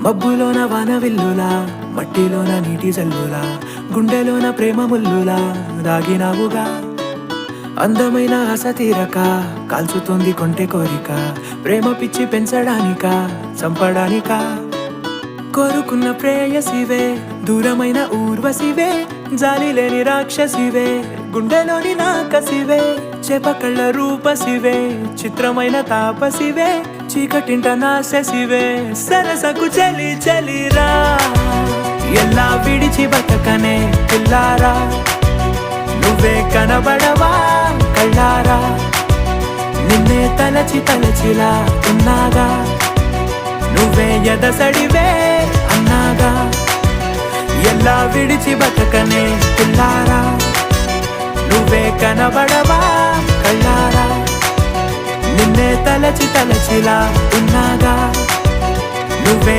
మబ్బులోన వానవిల్లులా, మట్టిలోన నీటి జల్లులా, గుండెలోన ప్రేమ ముల్లులా దాగినావుగా. అందమైన ఆశ తీరక కాల్చుతుంది కొంటె కోరిక, ప్రేమ పిచ్చి పెంచడానికా చంపడానికా. కోరుకున్న ప్రేయసివే, దూరమైన ఊర్వశివే, జాలి లేని రాక్షసివే, గుండెలోని నాకసివే, చేపకళ్ళ రూపసివే, చిత్రమైన తాపసివే, చీకటింట నాశసివే, సరసకు చలి చలిరా. ఎలా విడిచి బతకనే పిల్లారా, నువ్వే కనబడవా కళ్ళారా, నిన్నే తలచి తలచిలా ఉన్నాగా, నువ్వే ఎదసడివే అన్నాగా. ఎలా విడిచి బతకనే పిల్లారా, నువ్వే కనబడవా కళ్ళారా, నిన్నే తలచి తలచిలా ఉన్నాగా, నువ్వే